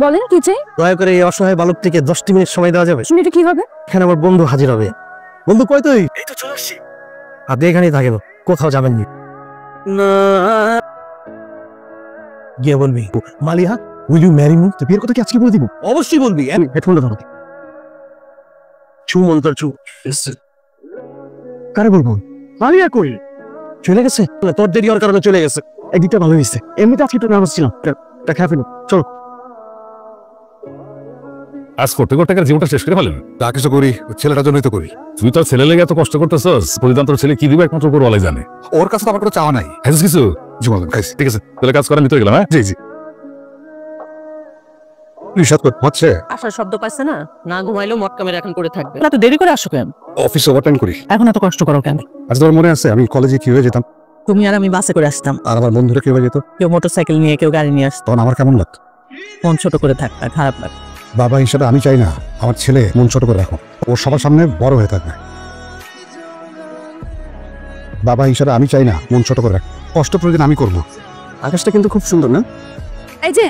বলেন কি চাই? দয়া করে এই অসহায় বালকটিকে 10 মিনিট সময় দেওয়া যাবে? শুনে এটা কি হবে? এখানে আমার বন্ধু হাজির হবে। বন্ধু কই তুই? এই তো চলে আসছি। আপনি এখানেই থাকেন, কোথাও যাবেন না। গিয়ে বলবি, মালিয়া উইল ইউ ম্যারি মি? বিয়ের কথা কি আজকে বলে দিব? অবশ্যই বলবি। হেডফোনটা ধরো। চু মন্তর চু। কারে বলবো? মালিয়া কই? চলে গেছে? তোর দেরি হওয়ার কারণে চলে গেছে। একদিকটা ভালো হয়েছে, এমনিতে আজকে একটু নার্ভাস ছিলাম। এটা খেয়ে ফেলো, চলো। আজ করতে করতে জীবনটা শেষ করে ফেলেন। যা কিছু করি ছেলেটার জন্যই তো করি। তুই তো ছেলে লেগে এত কষ্ট করতেছস, প্রতিদান তোর ছেলে কি দিবে একমাত্র উপর বলাই জানে। ওর কাছে তো আমার কোনো চাওয়া নাই। খাইছিস কিছু? জি বলেন খাইছি। ঠিক আছে, তাহলে কাজ করার ভিতরে গেলাম। হ্যাঁ জি জি। হচ্ছে আসার শব্দ পাচ্ছে না, না ঘুমাইলেও মটকা মেরে এখন করে থাকবে। না তো দেরি করে আসো কেন? অফিস ওভারটাইম করি। এখন এত কষ্ট করো কেন? আজ তোর মনে আছে আমি কলেজে কিভাবে যেতাম? তুমি আর আমি বাসে করে আসতাম, আর আমার বন্ধুরা কিভাবে যেত? কেউ মোটরসাইকেল নিয়ে, কেউ গাড়ি নিয়ে আসতো। তখন আমার কেমন লাগতো? মন ছোট করে থাকতা, খারাপ লাগতো। বাবা হিসাবে আমি চাই না আমার ছেলে মন ছোট করে রাখো, ও সবার সামনে বড় হয়ে থাকবে। বাবা হিসাবে আমি চাই না মন ছোট করে রাখ, কষ্ট প্রয়োজন আমি করবো। আকাশটা কিন্তু খুব সুন্দর না? এই যে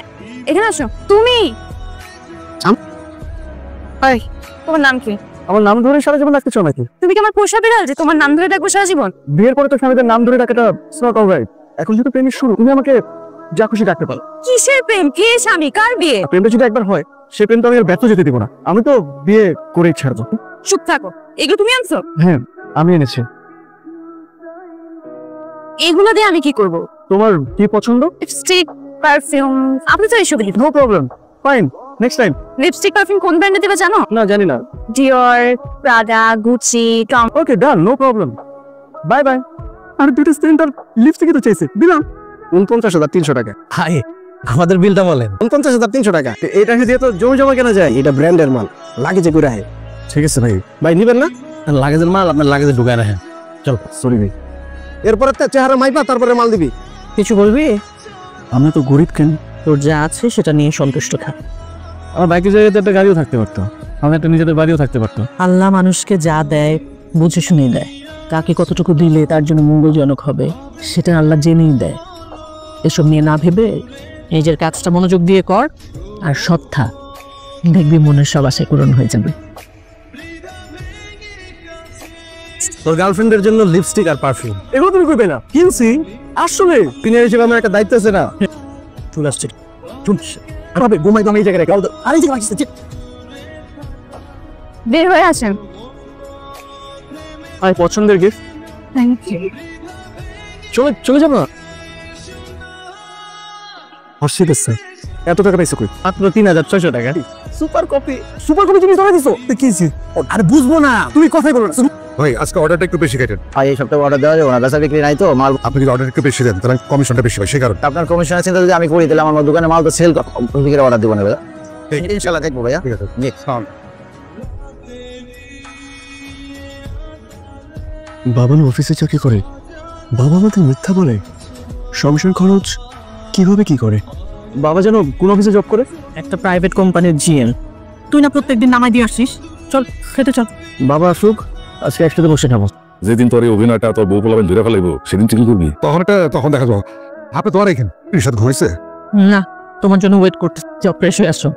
এখানে আসো। তুমি এই, তোমার নাম কি? আমার নাম ধরে সারা জীবন রাখতে চাও নাকি? তুমি কি আমার পোষা বিড়াল যে তোমার নাম ধরে ডাকবো সারা জীবন? বিয়ের পরে তো স্বামীদের নাম ধরে ডাকাটা ইটস নট অলরাইট। এখন যেহেতু প্রেমের শুরু, তুমি আমাকে যা খুশি ডাকতে পারো। কিসের প্রেম? কে স্বামী? কার বিয়ে? প্রেমটা যদি একবার হয়, সে প্রেম তো আমি আর ব্যর্থ যেতে দিব না। আমি তো বিয়ে করেই ছাড়বো। চুপ থাকো। এগুলো তুমি আনছো? হ্যাঁ আমি এনেছি। এগুলো দিয়ে আমি কি করব? তোমার কি পছন্দ? Lipstick, perfume. আপনি তো এইসব দিন। No problem, fine, next time. Lipstick perfume কোন ব্র্যান্ডে দিবে জানো? না জানি না। Dior, Prada, Gucci, Tom. Okay done, no problem, bye bye. আর দুটো স্টুডেন্ট লিপস্টিকই তো চাইছে, দিলাম 49,300 টাকা। হাই, আমাদের বিলটা বলেন। 49,300 টাকা। এটা দিয়ে তো জমি জমা কেনা যায়। এটা ব্র্যান্ডের মাল, লাগেজে করে আহে। ঠিক আছে ভাই। ভাই নিবেন না? লাগেজের মাল আপনার লাগেজে ঢুকায় রাখেন। চল, সরি ভাই। এরপর একটা চেহারা মাইপা তারপরে মাল দিবি। কিছু বলবি? আমরা তো গরিব কেন? তোর যা আছে সেটা নিয়ে সন্তুষ্ট থাক। আমার বাইকের জায়গাতে একটা গাড়িও থাকতে পারতো, আমার একটা নিজেদের বাড়িও থাকতে পারতো। আল্লাহ মানুষকে যা দেয় বুঝে শুনেই দেয়। কাকে কতটুকু দিলে তার জন্য মঙ্গলজনক হবে সেটা আল্লাহ জেনেই দেয়। এসব নিয়ে না ভেবে নিজের কাজটা মনোযোগ দিয়ে কর আর সৎ থাক, দেখবি মনের সব আশা পূরণ হয়ে যাবে। তোর গার্লফ্রেন্ডের জন্য লিপস্টিক আর পারফিউম এগুলো তুমি করবে না? কিনছি আসলে পিনের হিসেবে আমার একটা দায়িত্ব আছে না। চুল আসছে, চুল খাবে, ঘুমাই তো আমি এই জায়গায় রেখে আর এই জায়গায় আসছে। বের হয়ে আসেন। আর পছন্দের গিফট। Thank you. চলে যাবো না? হর্ষিত স্যার, এত টাকা পাইছো কই? মাত্র 3,600 টাকা। সুপার কপি তুমি ধরে দিছো? কিনছি। আরে বুঝবো না, তুমি কথাই বলো না। ভাই আজকে অর্ডারটা একটু বেশি কাটেন। ভাই এই সপ্তাহে অর্ডার দেওয়া যাবে না, বেচা বিক্রি নাই তো মাল। আপনি যদি অর্ডার একটু বেশি দেন তাহলে কমিশনটা বেশি হয়, সেই কারণে। আপনার কমিশনের চিন্তা যদি আমি করি তাহলে আমার দোকানে মাল তো সেল করে অর্ডার দিব না ভাইয়া। ইনশাআল্লাহ দেখবো ভাইয়া। ঠিক আছে। বাবা না অফিসে চাকরি করে, বাবা আমাকে মিথ্যা বলে। সংসার খরচ কিভাবে কি করে? বাবা যেন কোন অফিসে জব করে? একটা প্রাইভেট কোম্পানির জিএম। তুই না প্রত্যেকদিন নামাই দিয়ে আসছিস? চল খেতে চল। বাবা আসুক, আজকে একসাথে বসে খাবো। যেদিন তোর এই অভিনয়টা তোর বউ পোলাবেন ধরে ফেলাইবো সেদিন তুই কি করবি? তখন দেখা যাবো। আপনি তো আর এখানে সাথে ঘুমাইছে না, তোমার জন্য ওয়েট করতে। যাও ফ্রেশ হয়ে আসো।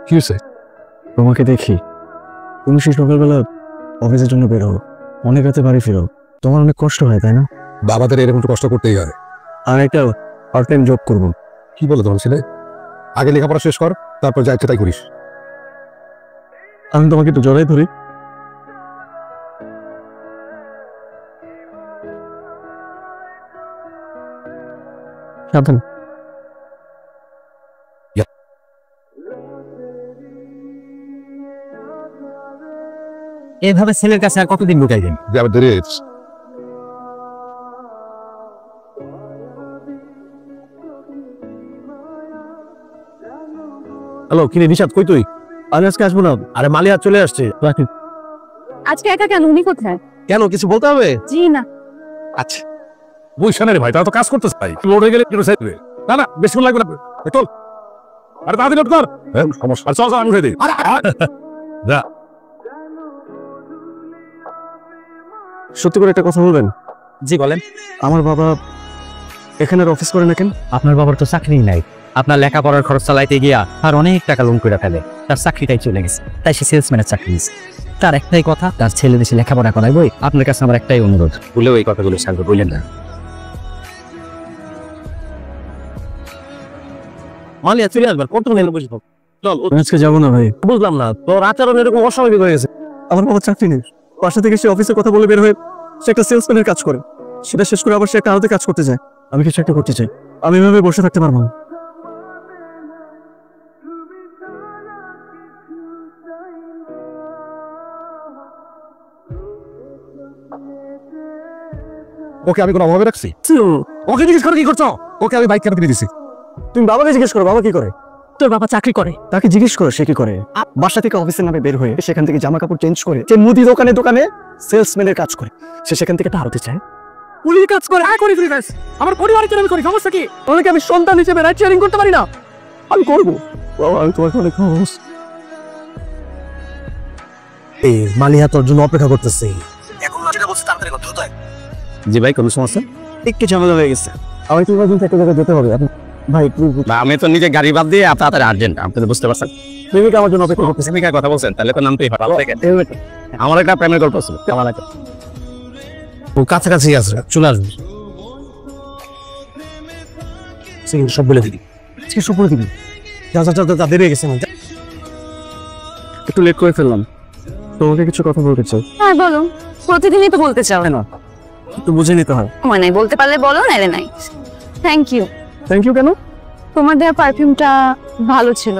কি হয়েছে? তোমাকে দেখি তুমি সেই সকালবেলা অফিসের জন্য বেরো, অনেক রাতে বাড়ি ফিরো, তোমার অনেক কষ্ট হয় তাই না? বাবাদের এরকম একটু কষ্ট করতেই হয়। আমি একটা পার্ট টাইম জব করবো। কি বলে তোমার ছেলে? আগে লেখাপড়া শেষ কর, তারপর যা ইচ্ছে তাই করিস। আমি তোমাকে একটু জড়াই ধরি। সাবধান। এভাবে ছেলের কাছে আর কতদিন লুকাইবেন? হ্যালো, কিরে নিশাদ, কই তুই? আমি আজকে আসবো না। আরে মালিয়া চলে আসছে। আজকে একা কেন? উনি কোথায়? কেন, কিছু বলতে হবে? জি না। আচ্ছা বুঝছ না রে ভাই, তারা তো কাজ করতেছে ভাই। লোড হয়ে গেলে কেন চাইবে? না না বেশি লাগবে না, চল। আরে তাড়াতাড়ি লোড কর। সমস্যা। আর চল আমি উঠে দিই। যা। সত্যি করে একটা কথা বলবেন? জি বলেন। আমার বাবা এখানে অফিস করে না কেন? আপনার বাবার তো চাকরি নাই, আপনার লেখাপড়ার খরচ চালাইতে গিয়া আর অনেক টাকা লোন করে ফেলে, তার চাকরিটাই চলে গেছে, তাই সে সেলসম্যানের চাকরি নিয়েছে। তার একটাই কথা, তার ছেলে দেশে লেখাপড়া করাইবই। আপনার কাছে আমার একটাই অনুরোধ, ভুলেও এই কথাগুলো সাথে বললেন না। মালিয়া চলে আসবার কত নেন বুঝবো। চল আজকে যাবো না ভাই। বুঝলাম না, তোর আচরণ এরকম অস্বাভাবিক হয়ে গেছে। আমার বাবা চাকরি নেই, বাসা থেকে সে অফিসের কথা বলে বের হয়ে সে একটা সেলসম্যানের কাজ করে, সেটা শেষ করে আবার সে একটা আলাদা কাজ করতে যায়। আমি কিছু একটা করতে চাই, আমি এভাবে বসে থাকতে পারবো না। ওকে আমি কোনো অভাবে রাখছি? ওকে জিজ্ঞেস করে কি করছো? ওকে আমি বাইক কেন কিনে দিছি? তুমি বাবাকে জিজ্ঞেস করো, বাবা কি করে? তোর বাবা চাকরি করে। তাকে জিজ্ঞেস করো সে কি করে। বাসা থেকে অফিসের নামে বের হয়ে সেখান থেকে জামা কাপড় চেঞ্জ করে সে মুদি দোকানে দোকানে সেলসম্যানের কাজ করে, সে সেখান থেকে টাকা হতে চায়। পুলিশ কাজ করে করি ফ্রি ব্যাস, আমার পরিবারের জন্য আমি করি, সমস্যা কি? অনেকে আমি সন্তান হিসেবে রাইট শেয়ারিং করতে পারি না? আমি করবো বাবা, আমি তোমাকে অনেক ভালোবাসি। এই মালিয়া তোর জন্য অপেক্ষা করতেছে। এখন না যেটা বলছে তাড়াতাড়ি করতে হতো। জি ভাই, কোনো সমস্যা? একটু ঝামেলা হয়ে গেছে, আমি তোমার জন্য একটা জায়গায় যেতে হবে। ভাই প্লিজ। আমি তো নিজে গাড়ি বাদ দিয়ে আপনার আর্জেন্ট, আপনি তো বুঝতে পারছেন। প্রেমিকা আমার জন্য অপেক্ষা করতেছে। প্রেমিকার কথা বলছেন, তাহলে তো নামতেই ভালো থেকে। আমার একটা প্রেমের গল্প ছিল, আমার একটা ও কাছাকাছি আছে, চলে আসবে। সব বলে দিবি, সব বলে দিবি। যা যা যা দেরি হয়ে গেছে, একটু লেট করে ফেললাম। তোমাকে কিছু কথা বলতে চাই। হ্যাঁ বলো, প্রতিদিনই তো বলতে চাও। না একটু বুঝে নিতে হয়। সময় নাই, বলতে পারলে বলো, নাইলে নাই। Thank you. থ্যাংক ইউ কেন? তোমার দেওয়া পারফিউমটা ভালো ছিল।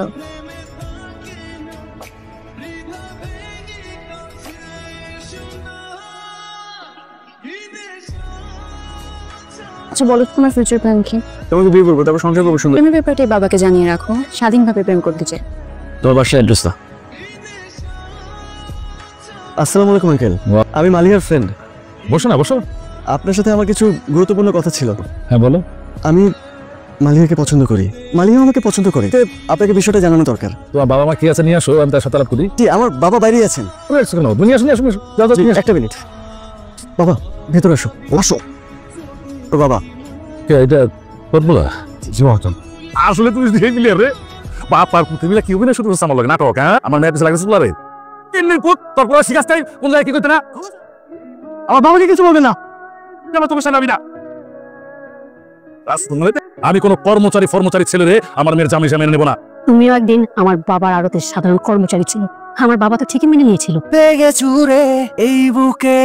আচ্ছা বলো, তোমার ফিউচার প্ল্যান কি? তোমাকে বিয়ে করবো, তারপর সংসার করবো। সুন্দর প্রেমের ব্যাপারটাই বাবাকে জানিয়ে রাখো, স্বাধীনভাবে প্রেম করতে চাই। তোর বাসার অ্যাড্রেসটা? আসসালামু আলাইকুম আঙ্কেল, আমি মালিয়ার ফ্রেন্ড। বসো না, বসো। আপনার সাথে আমার কিছু গুরুত্বপূর্ণ কথা ছিল। হ্যাঁ বলো। আমি মালিয়াকে পছন্দ করি, মালিয়া আমাকে পছন্দ করে, আপনাকে বিষয়টা জানানো দরকার। তোমার বাবা মা কি আছে নিয়ে আসো, আমি তার সাথে আলাপ করি। জি, আমার বাবা বাইরে আছেন। দুনিয়া শুনে আসো, একটা মিনিট বাবা, ভেতরে আসো। বসো। তো বাবা, এটা বলা আসলে তুমি দিয়ে মিলে রে বাপ আর পুতে মিলে কি হবে না, শুধু আমার লাগে নাটক। হ্যাঁ, আমার মেয়ের পিছনে লাগছে রে তোর কোনো শিখাস নাই, কোন জায়গায় কি করতে না। আমার বাবাকে কিছু বলবে না, তোমার সামনে আমি না। আমি কোনো কর্মচারী ছেলে রে আমার মেয়ের জামাই মেনে নেবো না। তুমিও একদিন আমার বাবার আড়তের সাধারণ কর্মচারী ছিল, আমার বাবা তো ঠিকই মেনে নিয়েছিল। পেয়ে গেছুরে এই বুকে।